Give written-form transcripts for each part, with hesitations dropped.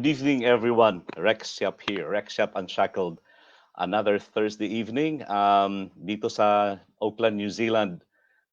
Good evening, everyone. Rex Yap here. Rex Yap Unshackled. Another Thursday evening dito sa Auckland, New Zealand.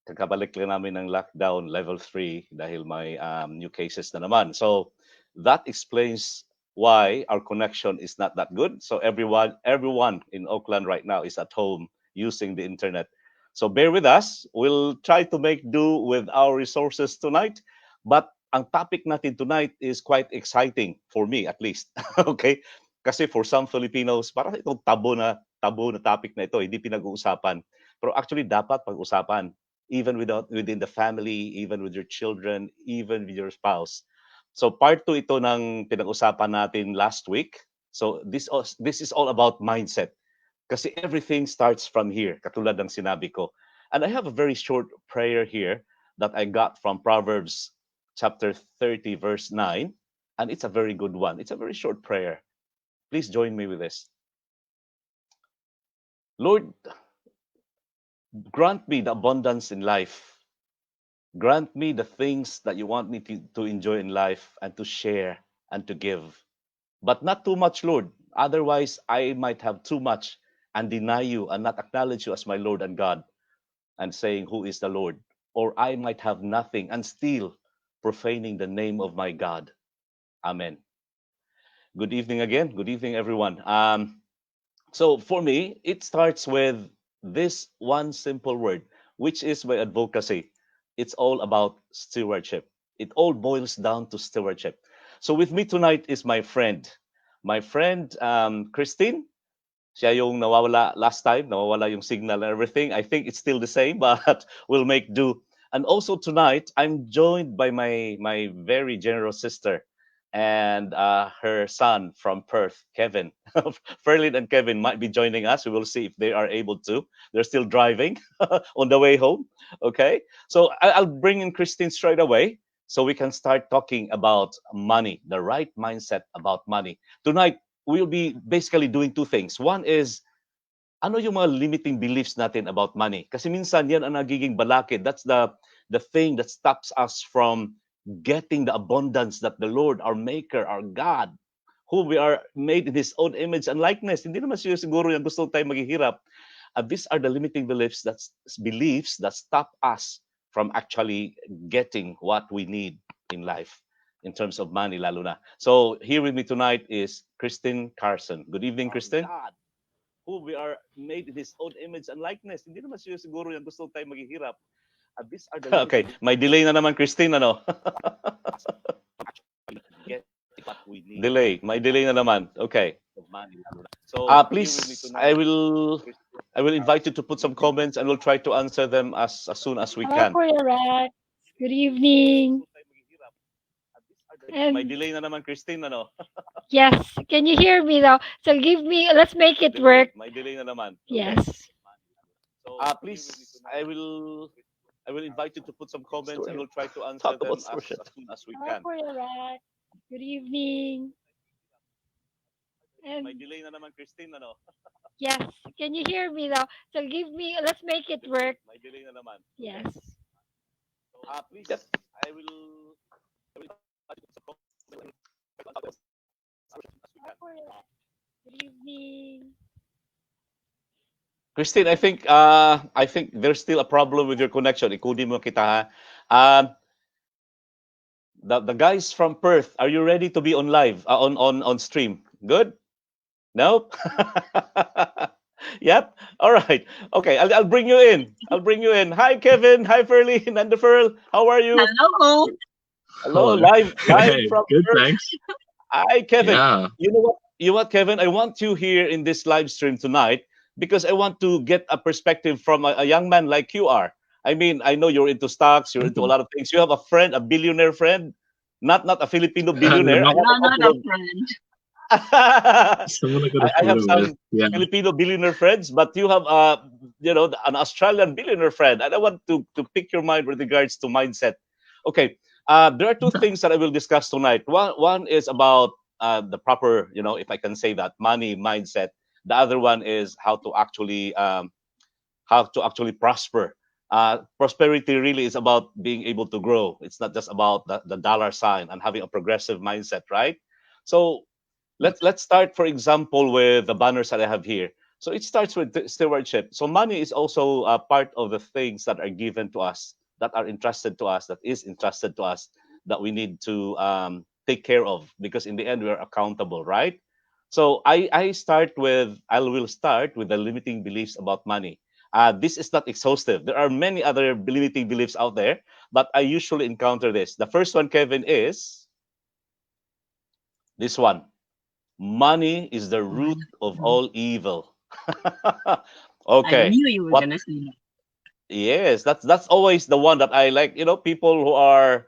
Kakabalik lang namin ng lockdown level 3 dahil may new cases na naman. So that explains why our connection is not that good. So everyone in Auckland right now is at home using the internet. So bear with us. We'll try to make do with our resources tonight. But ang topic natin tonight is quite exciting for me at least. Okay? Kasi for some Filipinos, parang itong tabo na topic na ito, hindi pinag-uusapan. Pero actually dapat pag-usapan even within the family, even with your children, even with your spouse. So part 2 ito ng pinag-usapan natin last week. So this is all about mindset. Kasi everything starts from here, katulad ng sinabi ko. And I have a very short prayer here that I got from Proverbs chapter 30, verse 9. And it's a very good one. It's a very short prayer. Please join me with this. Lord, grant me the abundance in life. Grant me the things that you want me to enjoy in life and to share and to give. But not too much, Lord. Otherwise, I might have too much and deny you and not acknowledge you as my Lord and God and saying, who is the Lord? Or I might have nothing and still profaning the name of my God. Amen. Good evening again. Good evening, everyone. So for me, it starts with this one simple word, which is my advocacy. It's all about stewardship. It all boils down to stewardship. So with me tonight is my friend. My friend, Christine. Siya yung nawawala last time, nawawala yung signal and everything. I think it's still the same, but we'll make do. And also tonight, I'm joined by my very generous sister and her son from Perth, Kevin. Ferlin and Kevin might be joining us. We will see if they are able to. They're still driving on the way home. Okay, so I'll bring in Christine straight away so we can start talking about money, the right mindset about money. Tonight, we'll be basically doing two things. One is, ano yung mga limiting beliefs natin about money? Kasi minsan yan ang nagiging balakid. That's the thing that stops us from getting the abundance that the Lord, our Maker, our God, who we are made in His own image and likeness. Hindi naman siya siguro yung gusto tayo maghihirap. These are the limiting beliefs that stop us from actually getting what we need in life in terms of money, lalo na. So here with me tonight is Christine Carson. Good evening, Christine. God, who we are made in His own image and likeness. Hindi naman siya siguro yung gusto tayo maghihirap. These are the okay, may delay na naman, Christine, ano? Delay, may delay na naman. Okay. So please, I will invite you to put some comments and we'll try to answer them as soon as we can. Hello, Kuya Rex. Good evening. May delay na naman, Christine, ano? Yes, can you hear me now? So let's make it work. May delay na naman. Okay. Yes. So please, I will invite you to put some comments and we'll try to answer them as soon as we can. Hello, Kuya Rex. Good evening. May delay na naman, Christine, ano? Yes, can you hear me now? So let's make it work. May delay na naman. Yes. Please, I will Good evening. Christine, I think there's still a problem with your connection. Ikudi mo kita ha. The guys from Perth, are you ready to be on live on stream? Good? No? Yep. All right. Okay, I'll bring you in. Hi Kevin. Hi Ferlin and the Ferl. How are you? Hello. Hello. Live Hey, from good, Perth. thanks. Hi Kevin. Yeah. You know what, Kevin? I want you here in this live stream tonight because I want to get a perspective from a young man like you are. I mean, I know you're into stocks, you're into a lot of things. You have a friend, a billionaire friend, not a Filipino billionaire. No, Not a friend. Someone I got I have with. some Yeah. Filipino billionaire friends, but you have an Australian billionaire friend, and I want to pick your mind with regards to mindset. Okay, there are two things that I will discuss tonight. One is about the proper, if I can say that, money mindset. The other one is how to actually prosper. Prosperity really is about being able to grow. It's not just about the dollar sign and having a progressive mindset, right? So let's start, for example, with the banners that I have here. So it starts with stewardship. So money is also a part of the things that are given to us, that are entrusted to us, that is entrusted to us, that we need to take care of, because in the end we are accountable, right? So I will start with the limiting beliefs about money. This is not exhaustive. There are many other limiting beliefs out there, but I usually encounter this. The first one, Kevin, is this one: money is the Oh my root of God. all evil. I Okay. knew you were What? gonna say that. Yes, that's always the one that I like. People who are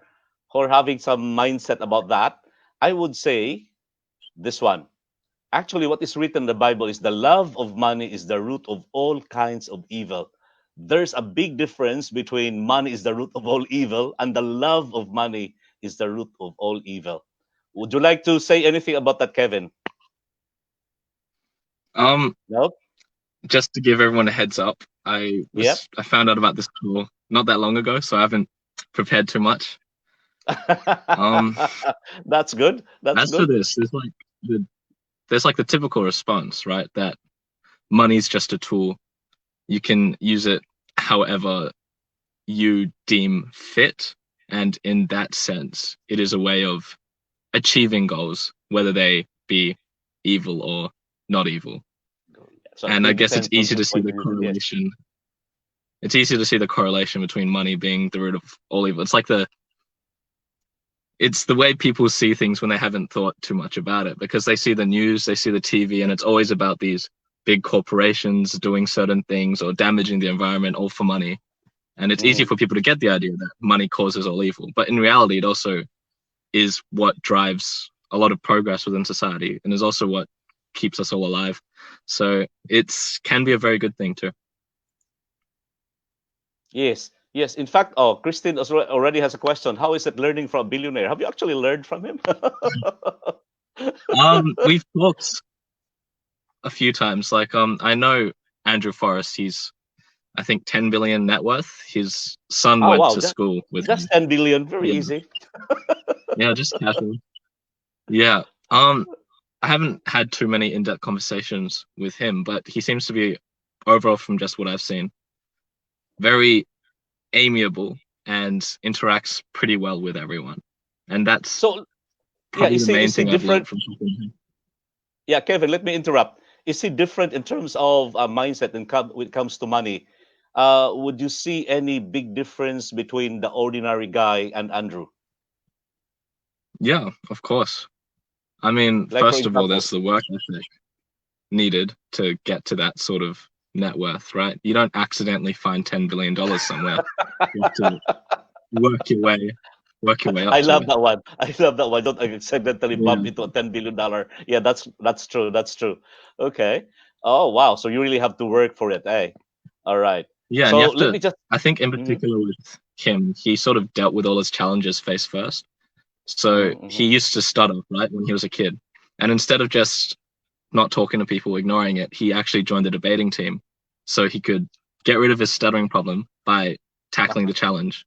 having some mindset about that. I would say this one. Actually, what is written in the Bible is the love of money is the root of all kinds of evil. There's a big difference between money is the root of all evil and the love of money is the root of all evil. Would you like to say anything about that, Kevin? Um, No? just to give everyone a heads up, Yep. I found out about this call not that long ago, so I haven't prepared too much. Um, That's good. That's as for good. this, there's like the typical response, right? That money's just a tool. You can use it however you deem fit, and in that sense, it is a way of achieving goals, whether they be evil or not evil. So And I it guess it's depends on easy to see what the you use it. Yes. correlation. It's easy to see the correlation between money being the root of all evil. It's the way people see things when they haven't thought too much about it, because they see the news, they see the TV, and it's always about these big corporations doing certain things or damaging the environment, all for money. And it's easy Mhm. for people to get the idea that money causes all evil. But in reality, it also is what drives a lot of progress within society and is also what keeps us all alive. So it's can be a very good thing too. Yes. Yes. In fact, Christine already has a question. How is it learning from a billionaire? Have you actually learned from him? We've talked a few times. I know Andrew Forrest. He's I think 10 billion net worth. His son Oh went wow, to school with that's him. 10 billion. Very Yeah, easy. yeah, just casual. Yeah. I haven't had too many in-depth conversations with him, but he seems to be overall, from just what I've seen, very amiable and interacts pretty well with everyone. And that's So yeah, probably the main is he thing I've learned different? from talking to him. Yeah, Kevin, let me interrupt. Is he different in terms of mindset when it comes to money? Would you see any big difference between the ordinary guy and Andrew? Yeah, of course. I mean, Like for first of all, example. there's the work ethic needed to get to that sort of net worth, right? You don't accidentally find $10 billion somewhere. You have to work your way up I to love it. that one. I love that one. Don't accidentally Yeah. bump into a $10 billion. Yeah, that's true. That's true. Okay. Oh wow. So you really have to work for it, eh? All right. Yeah, and you So have let to me just. I think in Mhm, particular with him, he sort of dealt with all his challenges face first. So mhm, he mhm. used to stutter, right, when he was a kid. And instead of just not talking to people, ignoring it, he actually joined the debating team so he could get rid of his stuttering problem by tackling the challenge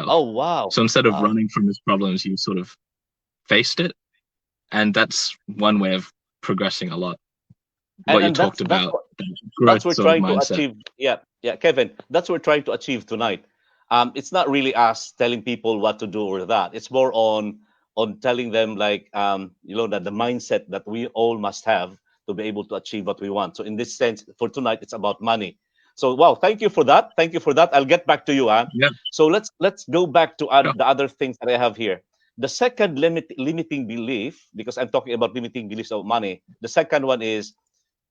Oh himself. wow. So instead of Wow. running from his problems, he sort of faced it. And that's one way of progressing a lot. And What you talked that's about, what the that's growth what we're sort of trying to mindset. achieve. Yeah, yeah, Kevin. That's what we're trying to achieve tonight. It's not really us telling people what to do or that. It's more on telling them like that the mindset that we all must have to be able to achieve what we want. So in this sense, for tonight, it's about money. So wow, thank you for that. Thank you for that. I'll get back to you, Anne. Yeah, So let's go back to sure. the other things that I have here. The second limiting belief, because I'm talking about limiting beliefs of money. The second one is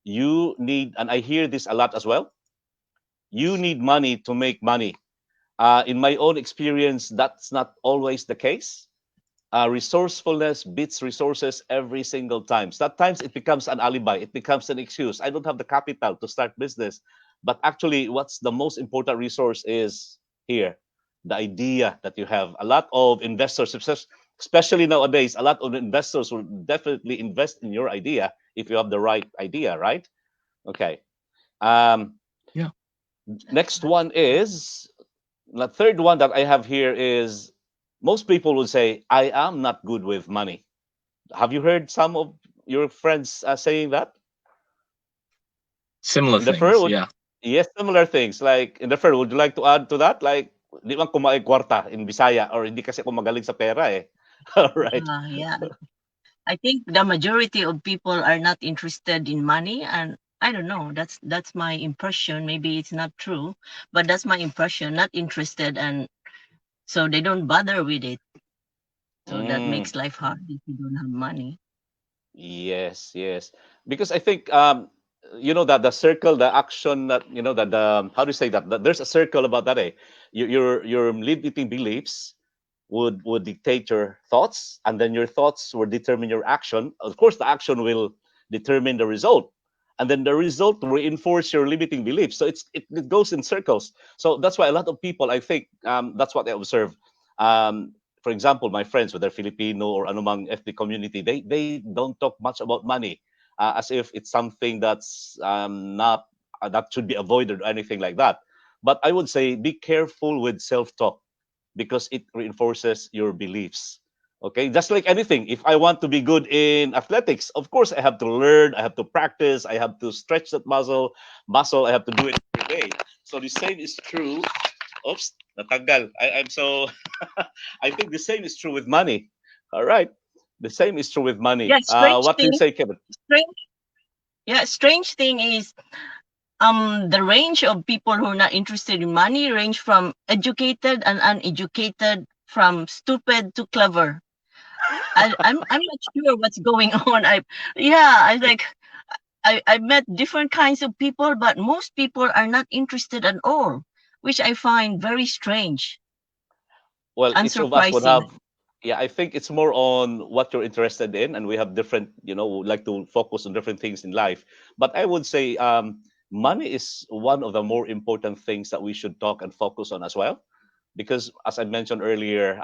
you need, and I hear this a lot as well, you need money to make money. In my own experience, that's not always the case. Resourcefulness beats resources every single time. Sometimes it becomes an alibi, it becomes an excuse. I don't have the capital to start business. But actually, what's the most important resource is here, the idea that you have. A lot of investors, especially nowadays, a lot of investors will definitely invest in your idea if you have the right idea, right? Okay. Um, Yeah. Next one is the third one that I have here is most people will say, I am not good with money. Have you heard some of your friends saying that Similar in the fair? things, yeah. Yes, similar things. Like in the fair, would you like to add to that? Like, di man kumain kwarta in Bisaya or hindi kasi ako magaling sa pera eh. All right. Yeah. I think the majority of people are not interested in money, and I don't know. That's my impression. Maybe it's not true, but that's my impression. Not interested, and so they don't bother with it. So that Mm. makes life hard if you don't have money. Yes, yes. Because I think you know that the circle, the action that you know that the how do you say that? That there's a circle about that. Your limiting beliefs would dictate your thoughts, and then your thoughts will determine your action. Of course, the action will determine the result, and then the result will reinforce your limiting beliefs. So it goes in circles. So that's why a lot of people, I think, that's what I observe. For example, my friends, whether Filipino or anumang ethnic community, they don't talk much about money, as if it's something that's not that should be avoided or anything like that. But I would say be careful with self-talk because it reinforces your beliefs. Okay, just like anything, if I want to be good in athletics, of course I have to learn, I have to practice, I have to stretch that muscle, I have to do it every day. So the same is true. Oops, natanggal. I'm so. I think the same is true with money. All right, the same is true with money. Yeah, strange What do you thing. say, Kevin? Strange. Yeah, strange thing is the range of people who are not interested in money range from educated and uneducated, from stupid to clever. I'm not sure what's going on. I like I met different kinds of people, but most people are not interested at all, which I find very strange, Well, each of us would unsurprising. have. Yeah, I think it's more on what you're interested in, and we have different. Would like to focus on different things in life. But I would say money is one of the more important things that we should talk and focus on as well, because as I mentioned earlier,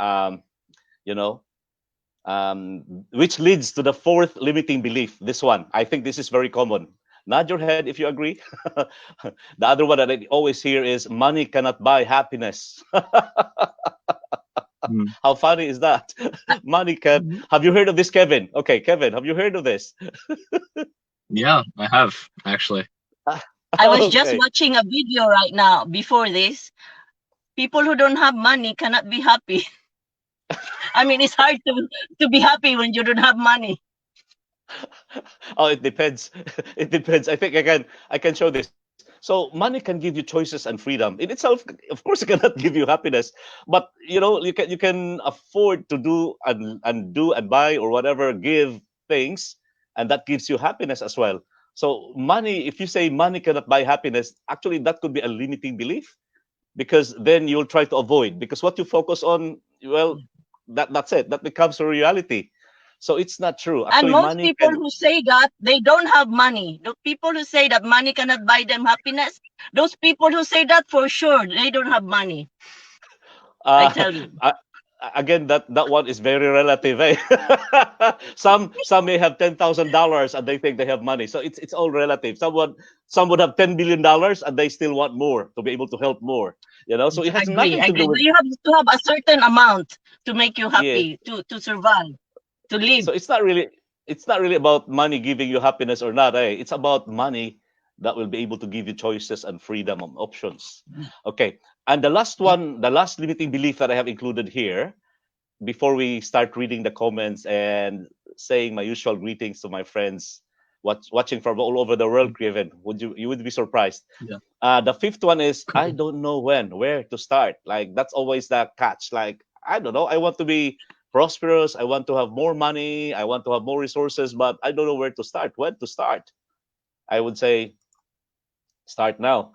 you know, which leads to the fourth limiting belief. This one, I think this is very common. Nod your head if you agree. The other one that I always hear is money cannot buy happiness. Mm. How funny is that? I- Money can. Mhm. Have you heard of this, Kevin? Okay, Kevin, have you heard of this? Yeah, I have actually. I was just Okay. watching a video right now before this. People who don't have money cannot be happy. I mean, it's hard to be happy when you don't have money. Oh, it depends. It depends. I think I can show this. So money can give you choices and freedom. In itself, of course, it cannot give you happiness. But you can afford to do and buy or whatever, give things, and that gives you happiness as well. So money, if you say money cannot buy happiness, actually that could be a limiting belief because then you'll try to avoid because what you focus on, well, that's it. That becomes a reality. So it's not true. And Actually, most money people can. who say that, they don't have money. The people who say that money cannot buy them happiness, those people who say that, for sure, they don't have money. I Uh, tell you. uh, Again, that one is very relative. Eh? Some may have $10,000 and they think they have money. So it's all relative. Some would have $10 billion and they still want more to be able to help more. So it I has agree. nothing I to do agree. with. But you have to have a certain amount to make you Yeah. happy, to survive, to live. So it's not really about money giving you happiness or not. Eh? It's about money that will be able to give you choices and freedom of options. Yeah. Okay. And the last Yeah. one, the last limiting belief that I have included here before we start reading the comments and saying my usual greetings to my friends watching from all over the world, Kevin, you would be surprised. Yeah. The fifth one is I Cool. don't know where to start. Like that's always the catch. Like I don't know. I want to be prosperous. I want to have more money. I want to have more resources, but I don't know where to start. When to start? I would say start now.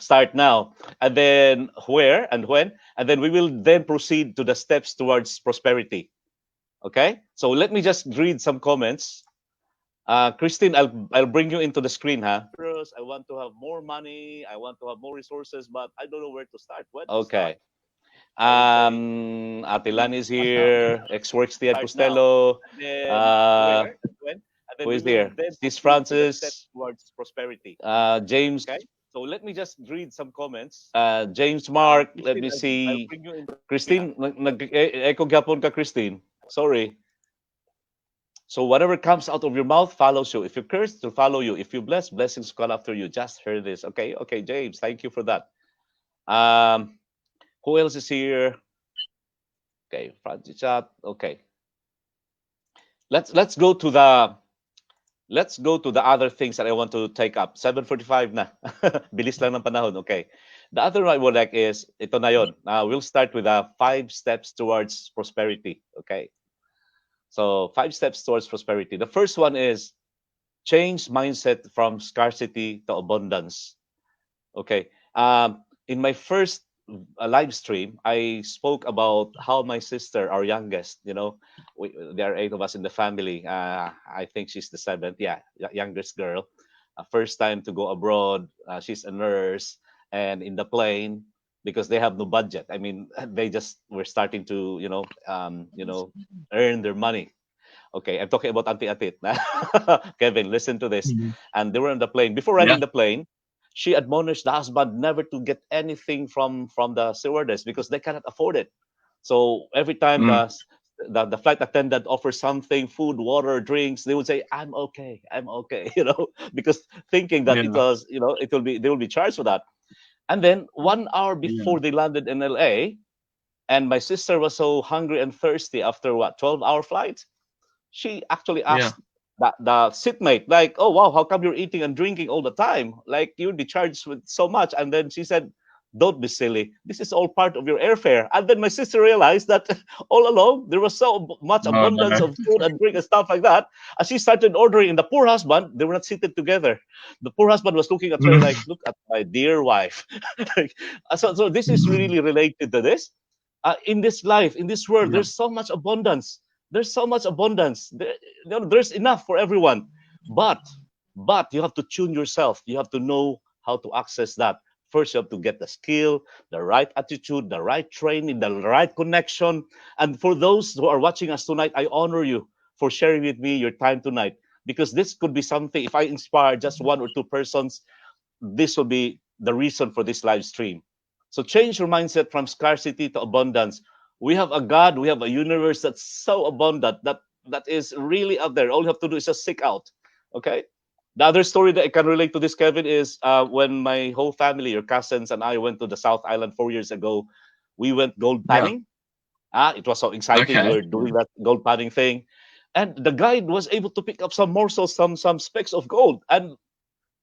Start now. And then where and when? And then we will then proceed to the steps towards prosperity. Okay? So let me just read some comments. Christine, I'll bring you into the screen, huh? First, I want to have more money. I want to have more resources, but I don't know where to start. When to start? Okay. Atilan is here. Ex works Tia Costello. When? Who is there? Sis Francis. Towards prosperity. James. Okay. So let me just read some comments. James Mark. Let me see. Christine, nag-echo gyapon ka, Christine. Sorry. So whatever comes out of your mouth follows you. If you curse, to follow you. If you bless, blessings come after you. Just heard this. Okay, okay, James, thank you for that. Um, who else is here? Okay, Francis chat. Okay, let's go to the other things that I want to take up. 7:45 na. Bilis lang ng panahon. Okay. The other one I would like is ito na yon. We'll start with 5 steps towards prosperity. Okay. So 5 steps towards prosperity. The first one is change mindset from scarcity to abundance. Okay. In my first live stream, I spoke about how my sister, our youngest, there are 8 of us in the family. I think she's the seventh. Yeah, youngest girl. First time to go abroad. She's a nurse, and in the plane because they have no budget. I mean, they just were starting to, earn their money. Okay, I'm talking about Auntie Atit. Kevin, listen to this. Mhm. And they were on the plane. Before Yeah. riding the plane, she admonished the husband never to get anything from the stewardess because they cannot afford it. So every time Mm. the flight attendant offers something, food, water, drinks, they would say, I'm okay," because thinking that it Yeah. was, it will be they will be charged for that. And then 1 hour Yeah. before they landed in LA, and my sister was so hungry and thirsty after what 12-hour flight, she actually Yeah. asked the seatmate, like, "Oh wow, how come you're eating and drinking all the time? Like you'd be charged with so much." And then she said, "Don't be silly. This is all part of your airfare." And then my sister realized that all along there was so much Oh abundance no. of food and drink and stuff like that. As she started ordering, and the poor husband, they were not seated together. The poor husband was looking at her like, "Look at my dear wife." Like, so this is really related to this. In this life, in this world, Yeah. there's so much abundance. There's so much abundance. There's enough for everyone. But you have to tune yourself. You have to know how to access that. First, you have to get the skill, the right attitude, the right training, the right connection. And for those who are watching us tonight, I honor you for sharing with me your time tonight. Because this could be something, if I inspire just 1 or 2 persons, this will be the reason for this live stream. So change your mindset from scarcity to abundance. We have a God, we have a universe that's so abundant that is really out there. All you have to do is just seek out. Okay. The other story that I can relate to this, Kevin, is when my whole family, your cousins and I went to the South Island 4 years ago. We went gold Yeah. panning. It was so exciting. We Okay. were doing that gold panning thing, and the guide was able to pick up some morsels, some specks of gold. And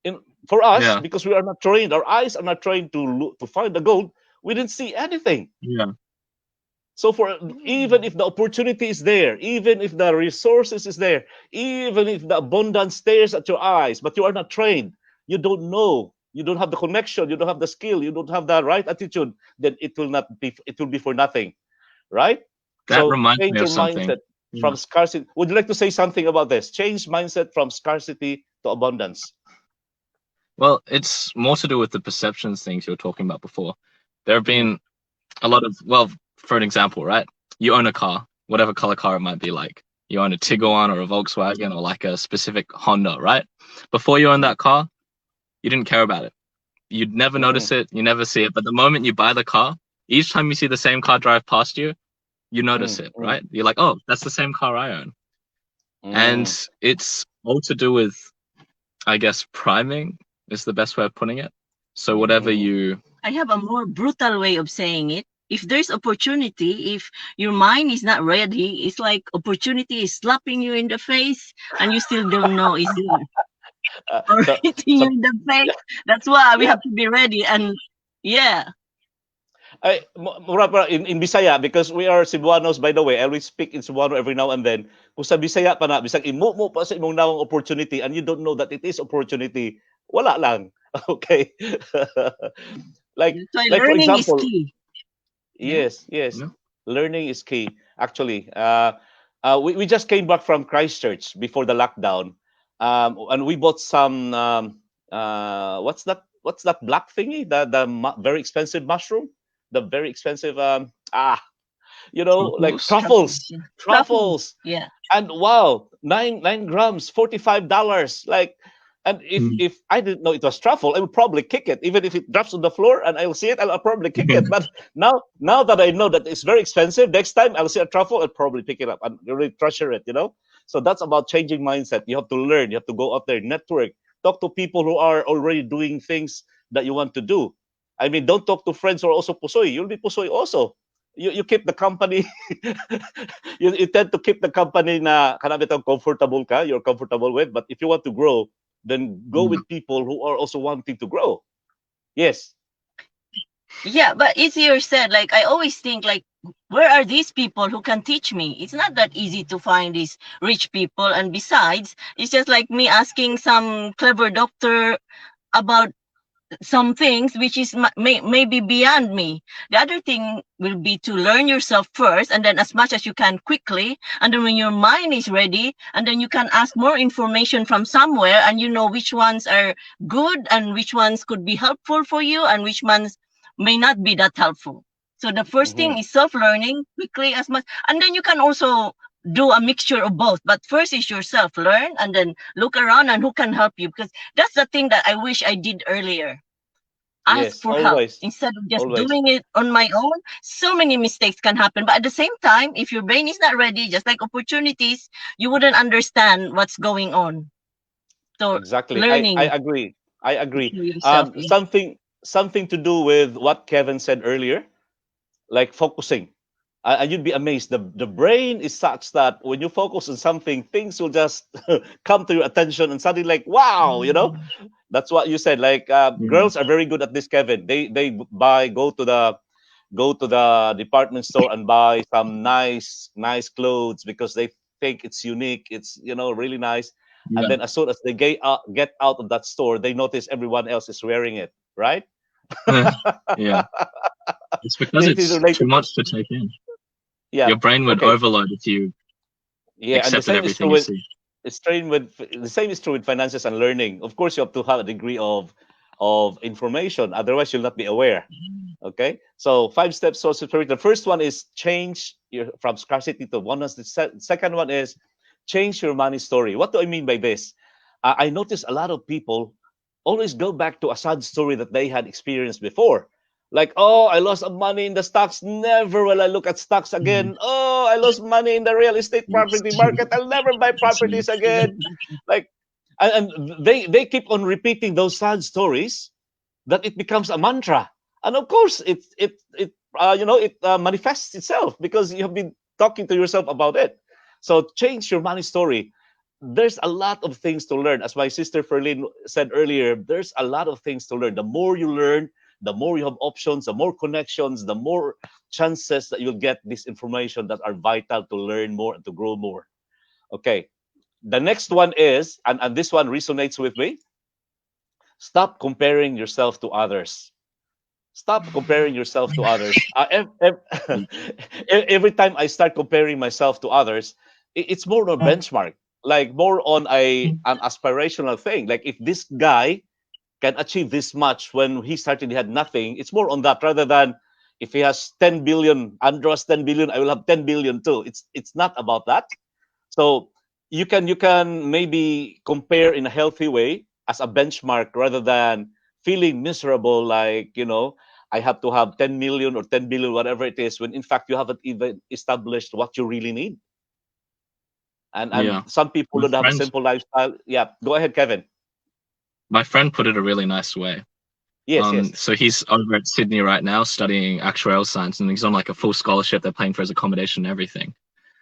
in for us, Yeah. because we are not trained, our eyes are not trained to find the gold, we didn't see anything. Yeah. So for even if the opportunity is there, even if the resources is there, even if the abundance stares at your eyes, but you are not trained, you don't know, you don't have the connection, you don't have the skill, you don't have the right attitude, then it will be for nothing, right? That So reminds me change of your something. mindset Yeah. from scarcity. Would you like to say something about this? Change mindset from scarcity to abundance. Well, it's more to do with the perceptions things you were talking about before. There have Mm, been a lot of, well, for an example, right? You own a car, whatever color car it might be like. You own a Tiguan or a Volkswagen or like a specific Honda, right? Before you own that car, you didn't care about it. You'd never mm, notice it, you never see it. But the moment you buy the car, each time you see the same car drive past you, you notice mm, it, mm, right? You're like, oh, that's the same car I own. And mm, it's all to do with, I guess, priming is the best way of putting it. So whatever mm. you, I have a more brutal way of saying it. If there's opportunity, if your mind is not ready, it's like opportunity is slapping you in the face and you still don't know is there or So hitting you so in the face. That's why we yeah, have to be ready. And yeah, mura pa in Bisaya, because we are Cebuanos, by the way. I always speak in Cebuano every now and then. Kung sa Bisaya pa na, bisag imo mo pa sa imong nawang opportunity and you don't know that it is opportunity, wala lang. Okay. like that's why for learning is example, key. Yeah. yes, yes. you Learning is key. Actually, we just came back from Christchurch before the lockdown, and we bought some. What's that black thingy? The very expensive mushroom. The very expensive. Like truffles. Truffles. truffles, Yeah. Truffles. truffles, Yeah. and wow, 9 grams, $45. Like, And if Mm. if I didn't know it was truffle, I would probably kick it. Even if it drops on the floor and I'll see it, I'll probably kick it. But now that I know that it's very expensive, next time I'll see a truffle, I'll probably pick it up and really treasure it. So that's about changing mindset. You have to learn. You have to go out there, network, talk to people who are already doing things that you want to do. I mean, don't talk to friends who are also pusoy. You'll be pusoy also. You keep the company. You tend to keep the company na kanang bitang comfortable ka, you're comfortable with. But if you want to grow, then go Mm. with people who are also wanting to grow. Yes. Yeah, but easier said. Like I always think, like, where are these people who can teach me? It's not that easy to find these rich people. And besides, it's just like me asking some clever doctor about some things which is maybe beyond me. The other thing will be to learn yourself first, and then as much as you can quickly, and then when your mind is ready, and then you can ask more information from somewhere, and you know which ones are good and which ones could be helpful for you and which ones may not be that helpful. So the first Mm-hmm. thing is self-learning quickly as much, and then you can also do a mixture of both. But first is yourself, learn, and then look around and who can help you, because that's the thing that I wish I did earlier. Ask Yes. for help Always. instead of just Always. doing it on my own. So many mistakes can happen, but at the same time, if your brain is not ready, just like opportunities, you wouldn't understand what's going on. So Exactly. I learning agree. I agree. through yourself. Yeah. Something to do with what Kevin said earlier, like focusing. And you'd be amazed. The brain is such that when you focus on something, things will just come to your attention and suddenly like, wow. That's what you said. Like Yeah. girls are very good at this, Kevin. They buy go to the department store and buy some nice clothes because they think it's unique. It's really nice. And Yeah. then as soon as they get out of that store, they notice everyone else is wearing it. Right? Yeah. It's because It is it's too related. much to take in. Yeah. Your brain would Okay. overload if you Yeah, and the accepted same is true everything you with see. the same is true with finances and learning. Of course, you have to have a degree of information. Otherwise, you'll not be aware. Okay, so 5 steps towards security. The first one is change your from scarcity to abundance. The second one is change your money story. What do I mean by this? I notice a lot of people always go back to a sad story that they had experienced before. Like, oh, I lost some money in the stocks. Never will I look at stocks Mhm. again. Oh, I lost money in the real estate Yes. property market. I'll never buy That's me. properties again. Like, and they keep on repeating those sad stories that it becomes a mantra. And of course, it manifests itself because you have been talking to yourself about it. So change your money story. There's a lot of things to learn. As my sister Ferlin said earlier, there's a lot of things to learn. The more you learn, the more you have options, the more connections, the more chances that you'll get this information that are vital to learn more and to grow more. Okay. The next one is, and this one resonates with me, stop comparing yourself to others. Stop comparing yourself to others. Yeah. Every time I start comparing myself to others, it's more on a benchmark, like more on an aspirational thing. Like if this guy can achieve this much when he started, he had nothing. It's more on that rather than if he has 10 billion, Andrew has 10 billion, I will have 10 billion too. It's not about that. So you can maybe compare in a healthy way as a benchmark rather than feeling miserable like I have to have 10 million or 10 billion whatever it is when in fact you haven't even established what you really need. And Yeah. some people My don't have a friend, simple lifestyle. Yeah, go ahead, Kevin. my friend put it a really nice way. Yes, yes. So he's over at Sydney right now studying actuarial science, and he's on like a full scholarship. They're paying for his accommodation and everything.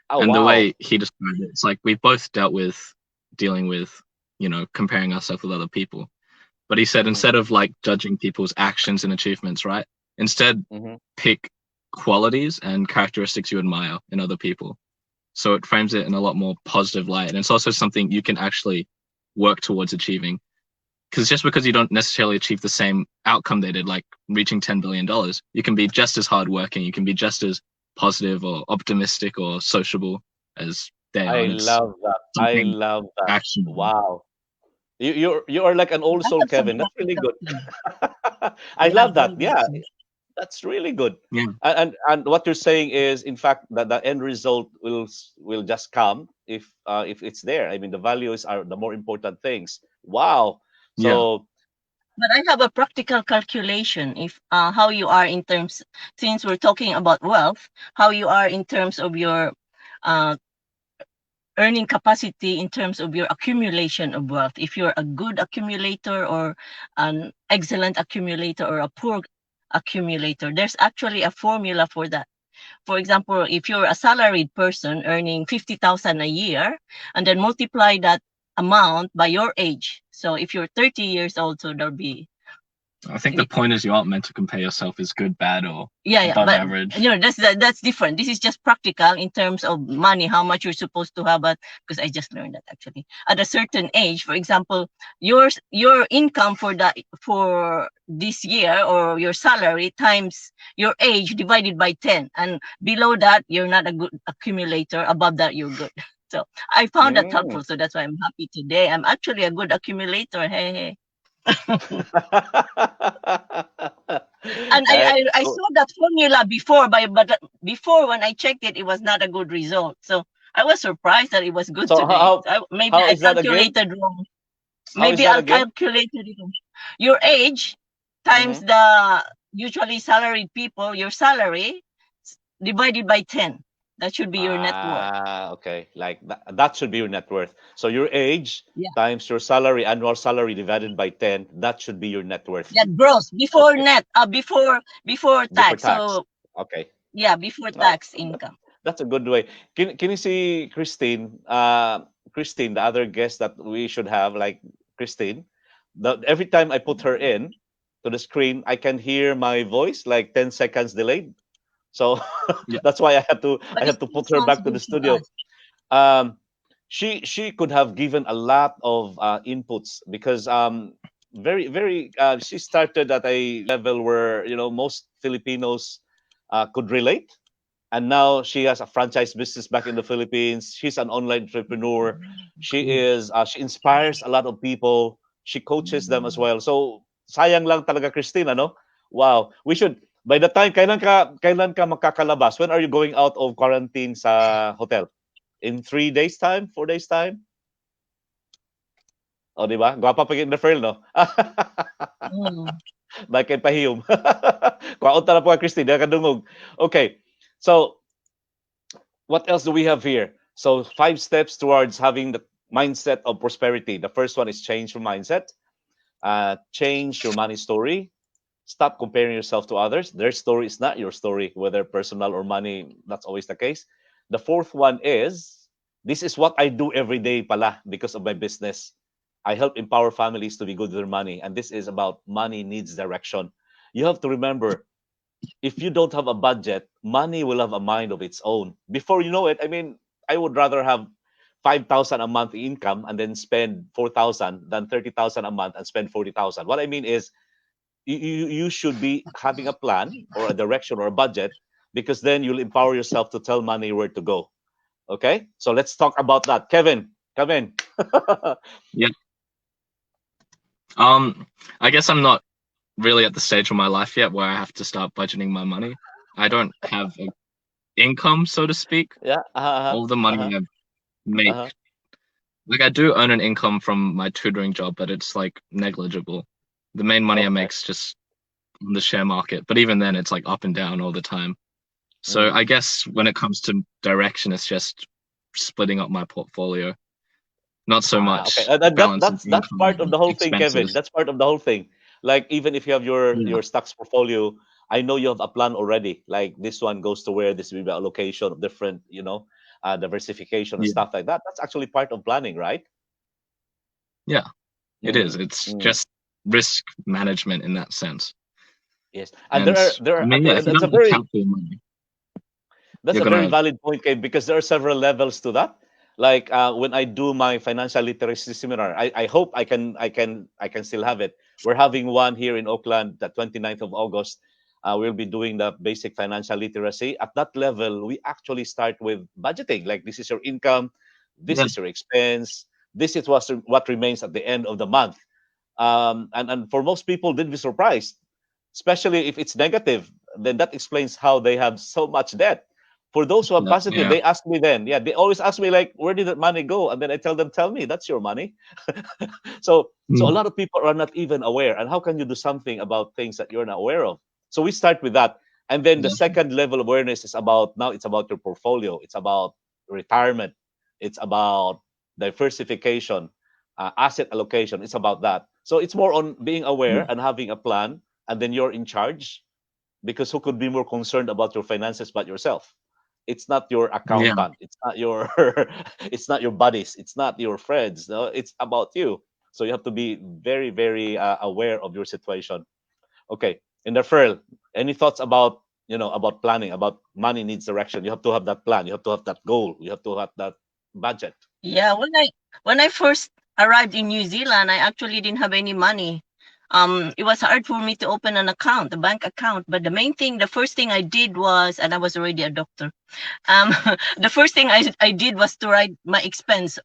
Oh, And the wow. way he described it, it's like we both dealing with, comparing ourselves with other people. But he said Mm-hmm, instead of like judging people's actions and achievements, right? Instead, mm-hmm. pick qualities and characteristics you admire in other people. So it frames it in a lot more positive light. And it's also something you can actually work towards achieving. Because just because you don't necessarily achieve the same outcome they did, like reaching $10 billion, you can be just as hardworking. You can be just as positive or optimistic or sociable as they are. I And it's love that. I something love that. actionable. Wow. You are like an old That's soul, a some Kevin. That's really practical good. thing. I Yeah, love that. very Yeah, good. that's really good. Yeah. And what you're saying is, in fact, that the end result will just come if it's there. I mean, the values are the more important things Wow. Yeah. So But I have a practical calculation if how you are in terms, since we're talking about wealth, how you are in terms of your uh, earning capacity in terms of your accumulation of wealth. If you're a good accumulator or an excellent accumulator or a poor accumulator, there's actually a formula for that. For example, if you're a salaried person earning 50,000 a year and then multiply that amount by your age. So if you're 30 years old, so there'll be I think the point is you aren't meant to compare yourself as good, bad, or yeah, above but average. that's different. This is just practical in terms of money, how much you're supposed to have. But because I just learned that actually at a certain age, for example, your income for this year or your salary times your age divided by 10, and below that you're not a good accumulator. Above that you're good. So I found that mm. helpful. So that's why I'm happy today. I'm actually a good accumulator. Hey, hey. And Eh, I so, saw that formula before, but before when I checked it, it was not a good result. So I was surprised that it was good so today. how Maybe how I is that again? calculated wrong. How is Maybe that I'll again? calculate it wrong. Your age times Mm-hmm. the usually salaried people, your salary divided by 10. That should be your net worth. Okay. Like that should be your net worth. So your age Yeah. times your salary, annual salary divided by 10, that should be your net worth. Yeah, gross before Okay. net, before Before tax. tax. So Okay. yeah, before Oh, tax income. that's a good way. Can you see Christine? Christine, the other guest that we should have, like Christine. Every time I put her in to the screen, I can hear my voice like 10 seconds delayed. So Yeah. that's why I But it had to still put her sounds back to good the for studio. us. Um, she could have given a lot of inputs because very she started at a level where most Filipinos could relate, and now she has a franchise business back in the Philippines. She's an online entrepreneur. She inspires a lot of people. She coaches them as well. So sayang lang talaga, Christine, ano? Wow. We should by the time kailan ka makakalabas? When are you going out of quarantine sa hotel? In 3 days time? 4 days time? O, di ba? Gwapa pa yung referral, no? Mm. May kay pahiyom. Kwaon ta na po ka, Christine. Kadungog. Okay. So, what else do we have here? So, 5 steps towards having the mindset of prosperity. The first one is change your mindset. Change your money story. Stop comparing yourself to others. Their story is not your story, whether personal or money. That's always the case. The fourth one is this is what I do every day, pala, because of my business. I help empower families to be good with their money. And this is about money needs direction. You have to remember if you don't have a budget, money will have a mind of its own. Before you know it, I mean, I would rather have 5,000 a month income and then spend 4,000 than 30,000 a month and spend 40,000. What I mean is you should be having a plan or a direction or a budget because then you'll empower yourself to tell money where to go. Okay? So let's talk about that. Kevin, come in. Yeah. I guess I'm not really at the stage of my life yet where I have to start budgeting my money. I don't have an income, so to speak. Yeah. All the money Uh-huh. I make, Uh-huh. like I do earn an income from my tutoring job, but it's like negligible. The main money I Okay. make's just on the share market, but even then it's like up and down all the time. So Mm. I guess when it comes to direction, it's just splitting up my portfolio, not so Okay. much That, balancing that's income part of and the whole thing, Kevin. expenses. That's part of the whole thing. Like even if you have Yeah. your stocks portfolio, I know you have a plan already. Like this one goes to where this will be allocation of different, diversification and Yeah. stuff like that. That's actually part of planning, right? Yeah, it is. Mm, It's mm, just risk management in that sense. yes. And And there I are mean, yeah, if you that's a don't very account for your money, That's you're a very gonna, valid point, Kate, because there are several levels to that. Like when I do my financial literacy seminar, I hope I can still have it. We're having one here in Oakland, the 29th of August. We'll be doing the basic financial literacy. At that level, we actually start with budgeting. Like this is your income, this yeah, is your expense, this is what remains at the end of the month. And for most people, they'd be surprised, especially if it's negative. Then that explains how they have so much debt For those who are Yeah, positive, yeah. they ask me then. Yeah, they always ask me like, where did that money go? And then I tell them, tell me, that's your money. So a Mm. lot of people are not even aware. And how can you do something about things that you're not aware of? So we start with that. And then the Yeah. second level of awareness is about, now it's about your portfolio. It's about retirement. It's about diversification, asset allocation. It's about that. So it's more on being aware Mm. and having a plan. And then you're in charge, because who could be more concerned about your finances but yourself? It's not your Yeah. accountant, it's not your it's not your buddies, it's not your friends, no, it's about you. So you have to be very, very aware of your situation. Okay, in the referral, any thoughts about, about planning, about money needs direction? You have to have that plan, you have to have that goal, you have to have that budget. Yeah, when I first arrived in New Zealand, I actually didn't have any money. It was hard for me to open an account, a bank account. But the main thing, the first thing I did was, and I was already a doctor. The first thing I did was to write my expense,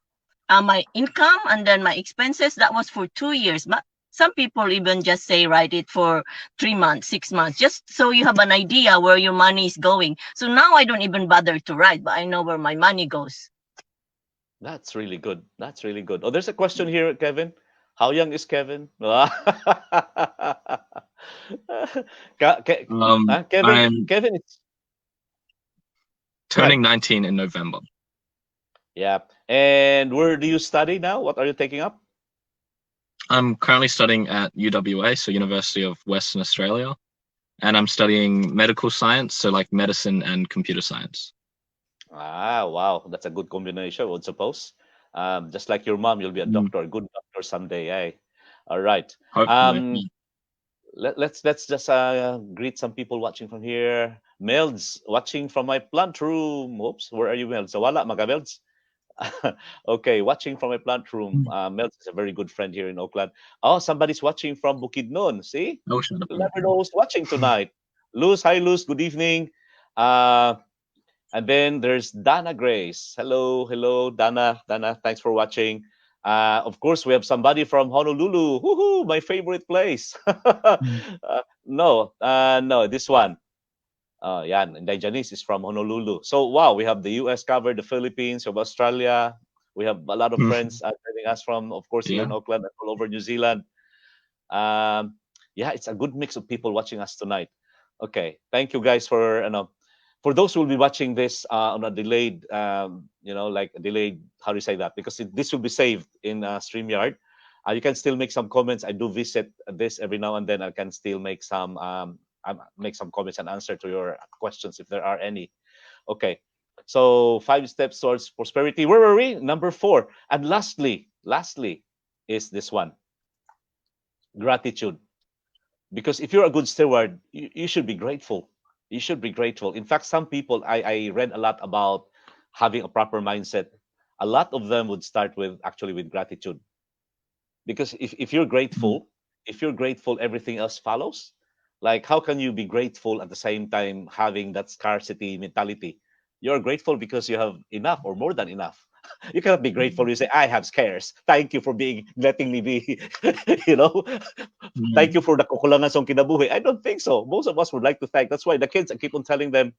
my income, and then my expenses. That was for 2 years. But some people even just say write it for 3 months, 6 months, just so you have an idea where your money is going. So now I don't even bother to write, but I know where my money goes. That's really good, that's really good. Oh, there's a question here, Kevin. How young is Kevin? Kevin, I'm Kevin is go ahead. turning 19 in November. Yeah. And where do you study now? What are you taking up? I'm currently studying at UWA, so University of Western Australia, and I'm studying medical science, so like medicine and computer science. Ah, wow. That's a good combination, I would suppose. Just like your mom, you'll be a Mm. doctor, a good doctor someday, eh? All right. Hopefully. Um, let's just greet some people watching from here. Melds watching from my plant room. Oops, where are you, Melds? So wala, mga Melds. Okay, watching from my plant room. Mm. Melds is a very good friend here in Oakland. Oh, somebody's watching from Bukidnon. See? Oh, shut up. You'll never know who's watching tonight. Luz, hi Luz, good evening. Uh, and then there's Dana Grace. Hello, hello, Dana. Dana, thanks for watching. Of course, we have somebody from Honolulu. Woohoo, my favorite place. Mm. No, this one. Yan, Inday Janice is from Honolulu. So, wow, we have the US covered, the Philippines, of Australia. We have a lot of friends joining us from, of course, here Yeah. in Auckland and all over New Zealand. Um, yeah, it's a good mix of people watching us tonight. Okay, thank you guys for those who will be watching this on a delayed, like a delayed. How do you say that? Because this will be saved in Streamyard. You can still make some comments. I do visit this every now and then. I can still make some comments and answer to your questions if there are any. Okay, so 5 steps towards prosperity. Where were we? Number 4. And lastly, is this one: gratitude. Because if you're a good steward, you should be grateful. You should be grateful. In fact, some people, I read a lot about having a proper mindset. A lot of them would start with actually with gratitude. Because if you're Mm. grateful, everything else follows. Like, how can you be grateful at the same time having that scarcity mentality? You're grateful because you have enough or more than enough. You cannot be grateful. You say, I have scarce. Thank you for being letting me be, you know, thank Mm. you for the kukulangan song kinabuhi. I don't think so. Most of us would like to thank. That's why the kids, I keep on telling them,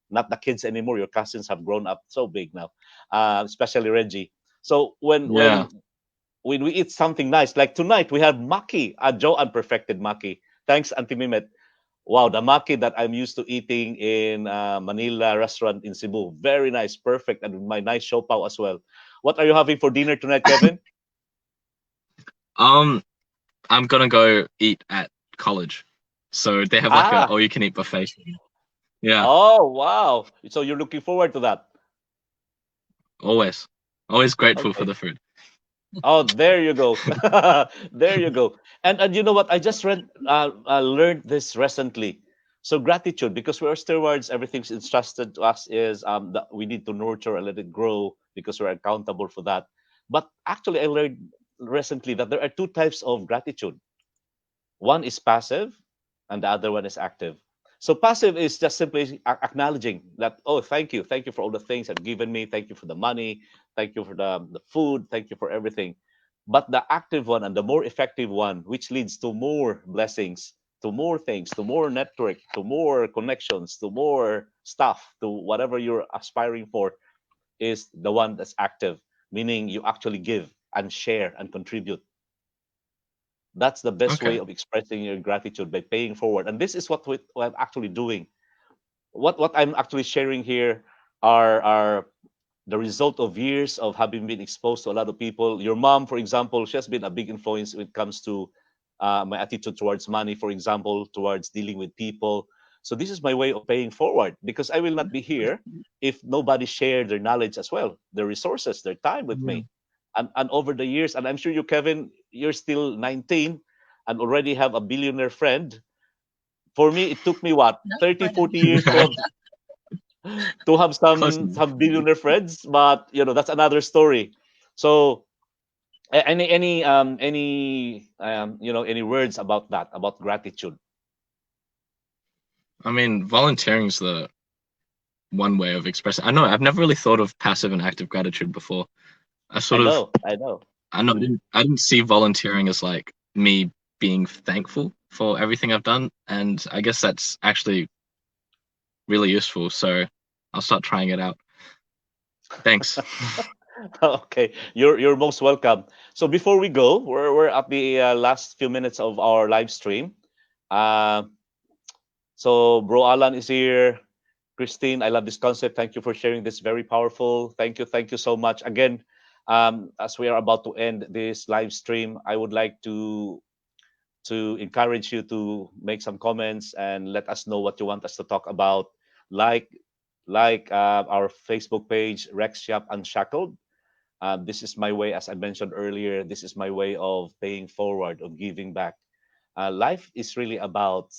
not the kids anymore. Your cousins have grown up so big now, especially Reggie. So Yeah. when we eat something nice, like tonight, we have maki, a Joe unperfected maki. Thanks, Auntie Mimet. Wow, the maki that I'm used to eating in Manila restaurant in Cebu. Very nice, perfect, and with my nice siopaw as well. What are you having for dinner tonight, Kevin? Um, I'm gonna go eat at college. So they have like a Ah, all you can eat buffet. Yeah, oh, wow. So you're looking forward to that. always. Always grateful for Okay. the food. Oh, there you go. There you go. And you know what? I just learned this recently. So gratitude, because we're stewards, everything's entrusted to us is that we need to nurture and let it grow because we're accountable for that. But actually, I learned recently that there are two types of gratitude. One is passive, and the other one is active. So passive is just simply acknowledging that, oh, thank you for all the things you've given me, thank you for the money, thank you for the food, thank you for everything. But the active one and the more effective one, which leads to more blessings, to more things, to more network, to more connections, to more stuff, to whatever you're aspiring for, is the one that's active, meaning you actually give and share and contribute. That's the best way Okay. of expressing your gratitude, by paying forward. And this is what I'm actually doing. What I'm actually sharing here are the result of years of having been exposed to a lot of people. Your mom, for example, she has been a big influence when it comes to my attitude towards money, for example, towards dealing with people. So this is my way of paying forward, because I will not be here if nobody shared their knowledge as well, their resources, their time with Yeah. me. And over the years, and I'm sure you, Kevin, you're still 19 and already have a billionaire friend. For me, it took me what, Not 30, for the 40 years to have Close enough. some billionaire friends, but that's another story. So any words about that, about gratitude? I mean, volunteering is the one way of expressing. I know I've never really thought of passive and active gratitude before. I I sort of, know, I know. I know, I didn't see volunteering as like me being thankful for everything I've done, and I guess that's actually really useful. So I'll start trying it out. Thanks. Okay, you're most welcome. So before we go, we're at the last few minutes of our live stream. uh, so Bro Alan is here. Christine, I love this concept. Thank you for sharing this. Very powerful. Thank you so much. Again, as we are about to end this live stream, I would like to encourage you to make some comments and let us know what you want us to talk about. Like our Facebook page, Rex Shop Unshackled. This is my way, as I mentioned earlier. This is my way of paying forward, of giving back. Life is really about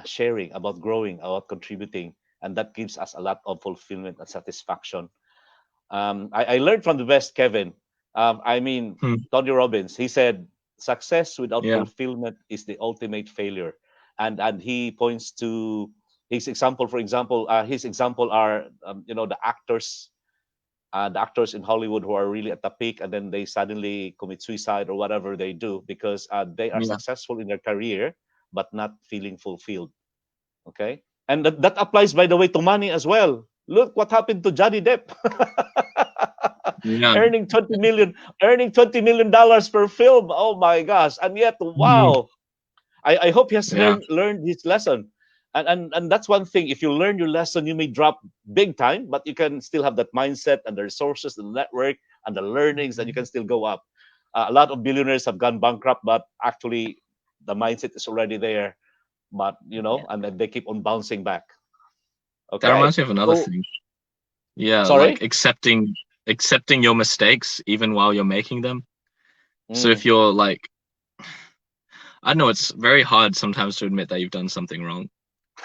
sharing, about growing, about contributing, and that gives us a lot of fulfillment and satisfaction. I learned from the best, Kevin. I mean, Hmm. Tony Robbins. He said, "Success without Yeah. fulfillment is the ultimate failure," and he points to his example. For example, his example are the actors in Hollywood who are really at the peak, and then they suddenly commit suicide or whatever they do, because they are Yeah. successful in their career but not feeling fulfilled. Okay, and that applies, by the way, to money as well. Look what happened to Johnny Depp. Yeah. earning 20 million earning $20 million per film. Oh my gosh. And yet, Mhm. wow, I hope he has Yeah. learned his lesson. And that's one thing. If you learn your lesson, you may drop big time, but you can still have that mindset and the resources, the network, and the learnings, and you can still go up. A lot of billionaires have gone bankrupt, but actually the mindset is already there. But Yeah. and then they keep on bouncing back. That Okay. reminds me of another So thing. Yeah, like sorry. accepting your mistakes even while you're making them. So if Mm, you're like, I know it's very hard sometimes to admit that you've done something wrong,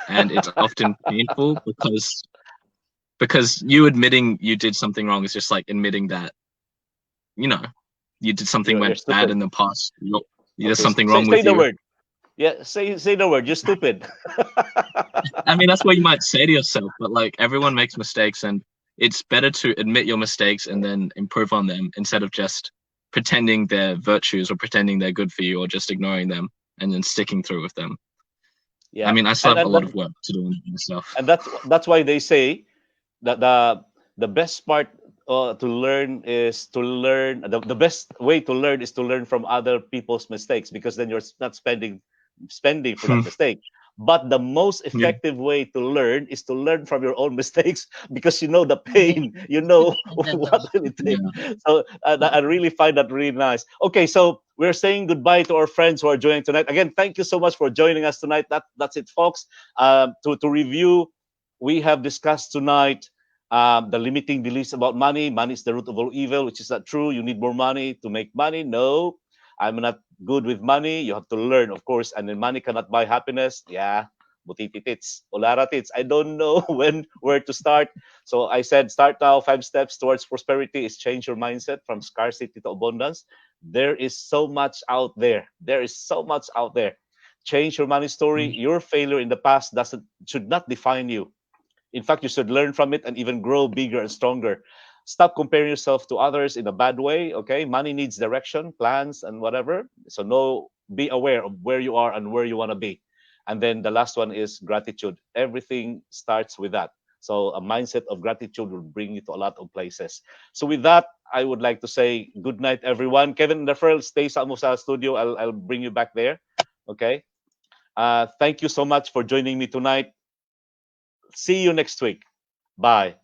and it's often painful because you admitting you did something wrong is just like admitting that you know you did something you're went bad stupid. in the past. There's Okay. something Say wrong say with the you. word. Yeah. Say the word. You're stupid. I mean, that's what you might say to yourself, but like everyone makes mistakes, and it's better to admit your mistakes and then improve on them instead of just pretending they're virtues or pretending they're good for you or just ignoring them and then sticking through with them. I Yeah. mean, I still And have a and lot of that, work to do on myself. and that's why they say that the best part to learn is to learn. The best way to learn is to learn from other people's mistakes, because then you're not spending for that mistake. But the most Yeah, effective way to learn is to learn from your own mistakes, because you know the Yeah. pain, you know The what loss. will it take. yeah. So I really find that really nice. Okay, so we're saying goodbye to our friends who are joining tonight. Again, thank you so much for joining us tonight. That's it, folks. To review, we have discussed tonight the limiting beliefs about money. Money is the root of all evil, which is not true. You need more money to make money. No, I'm not good with money. You have to learn, of course. And then money cannot buy happiness. Yeah, butiti tits, olara tits. I don't know where to start. So I said, start now. 5 steps towards prosperity is change your mindset from scarcity to abundance. There is so much out there. There is so much out there. Change your money story. Your failure in the past doesn't should not define you. In fact, you should learn from it and even grow bigger and stronger. Stop comparing yourself to others in a bad way. Okay, money needs direction, plans, and whatever. So no be aware of where you are and where you want to be. And then the last one is gratitude. Everything starts with that. So a mindset of gratitude will bring you to a lot of places. So with that, I would like to say good night, everyone. Kevin Deferral, stay sa mo sa studio. I'll bring you back there. Okay. Thank you so much for joining me tonight. See you next week. Bye.